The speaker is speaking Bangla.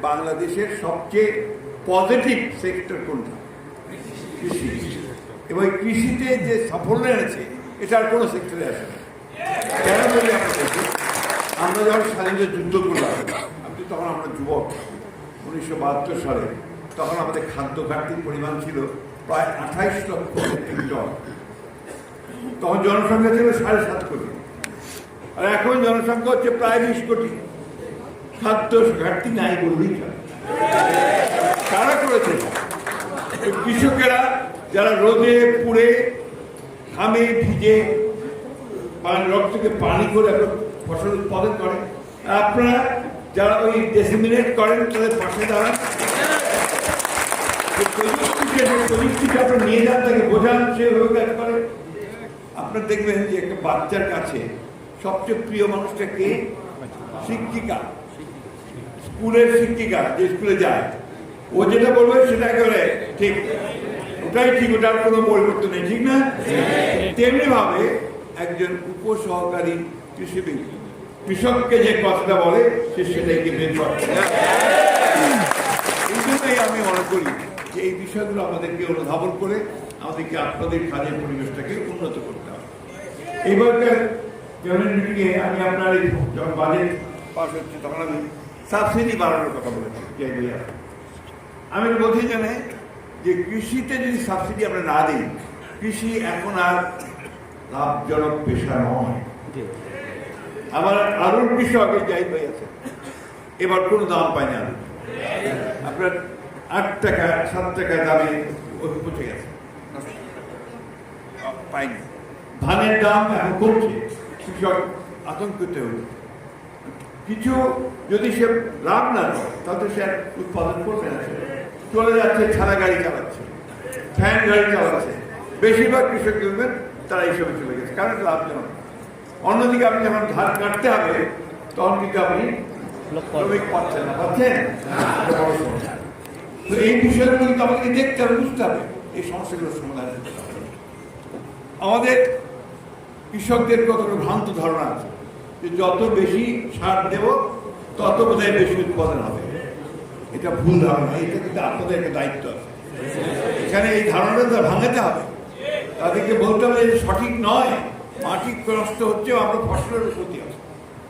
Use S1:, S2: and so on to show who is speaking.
S1: বাংলাদেশের সবচেয়ে পজিটিভ সেক্টর কোনটা? কৃষি। এবং কৃষিতে যে সাফল্য এনেছে এটা আর কোনো সেক্টরে আসে না। কেন বলি আপনাদেরকে, আমরা যখন স্বাধীনতা যুদ্ধ করলাম, আপনি তখন আমরা যুবক, 1972 সালে, তখন আমাদের খাদ্য ঘাটতির পরিমাণ ছিল প্রায় 28 লক্ষ মেট্রিক টন। তখন জনসংখ্যা ছিল 7.5 কোটি, আর এখন জনসংখ্যা হচ্ছে প্রায় 20 কোটি। খাদ্য ঘাটতি নাই বললেই চলে। কারা করেছে? কৃষকেরা, যারা রোদে পুড়ে ঘামে ভিজে রক্তকে পানি করে ফসল উৎপাদন করে। আপনারা যারা ওই ডেসিমিনেট করেন তাদের পাশে দাঁড়ান, প্রযুক্তিকে আপনারা নিয়ে যান, তাকে বোঝান, সেভাবে কাজ করে। আপনারা দেখবেন যে একটা বাচ্চার কাছে সবচেয়ে প্রিয় মানুষটা কে? শিক্ষিকা, স্কুলের শিক্ষিকা, যে স্কুলে যায়। ও যেটা বলবে সেটা একেবারে ঠিক, ওটাই ঠিক, ওটার কোনো পরিবর্তন নেই, ঠিক না? তেমনি ভাবে একজন উপসহকারী কৃষিবিদ কৃষককে যে কথাটা বলে সে সেটাকে বের করে। এই জন্যই আমি মনে করি যে এই বিষয়গুলো আমাদেরকে অনুধাবন করে আমাদেরকে আপনাদের কাজের পরিবেশটাকে উন্নত করতে হবে। এইবারকার মিটিংয়ে আমি আপনার যখন বাজেট পাস হচ্ছে তখন আমি সাবসিডি বাড়ানোর কথা বলেছি। আমি বলতে জানি যে কৃষিতে যদি সাবসিডি আমরা না দিই, কৃষি এখন আর লাভজনক পেশা নয়। আমার আলুর কৃষক জাহিদ ভাই আছে, এবার কোনো দাম পায়নি আলু। আপনার 8 টাকা 7 টাকা দামে পৌঁছে গেছে, পাইনি। ধানের দাম এখন কমছে, কৃষক আতঙ্কিত হল। কিছু যদি সে লাভ না করে তাহলে সে উৎপাদন করবে না, চলে যাচ্ছে, ছাড়া গাড়ি চালাচ্ছে, ফ্যান গাড়ি চালাচ্ছে। বেশিরভাগ কৃষক দেখবেন তারা এইসবে চলে গেছে, কারণ লাভজনক। অন্যদিকে আপনি যখন ধান কাটতে হবে তখন কিন্তু আপনি শ্রমিক পাচ্ছেন না, পাচ্ছেন। তো এই বিষয়গুলো কিন্তু আমাদেরকে দেখতে হবে, বুঝতে হবে, এই সমস্যাগুলোর সমাধান করতে হবে। আমাদের কৃষকদের কত ভ্রান্ত ধারণা আছে যে যত বেশি সার দেব তত বোধহয় বেশি উৎপাদন হবে। এটা ভুল ধারণা। এটা কিন্তু আপনাদের একটা দায়িত্ব আছে, এখানে এই ধারণাটা ভাঙাতে হবে। তাদেরকে বলতে হবে যে সঠিক নয়, মাটি নষ্ট হচ্ছে, আমরা ফসলের ক্ষতি হবে।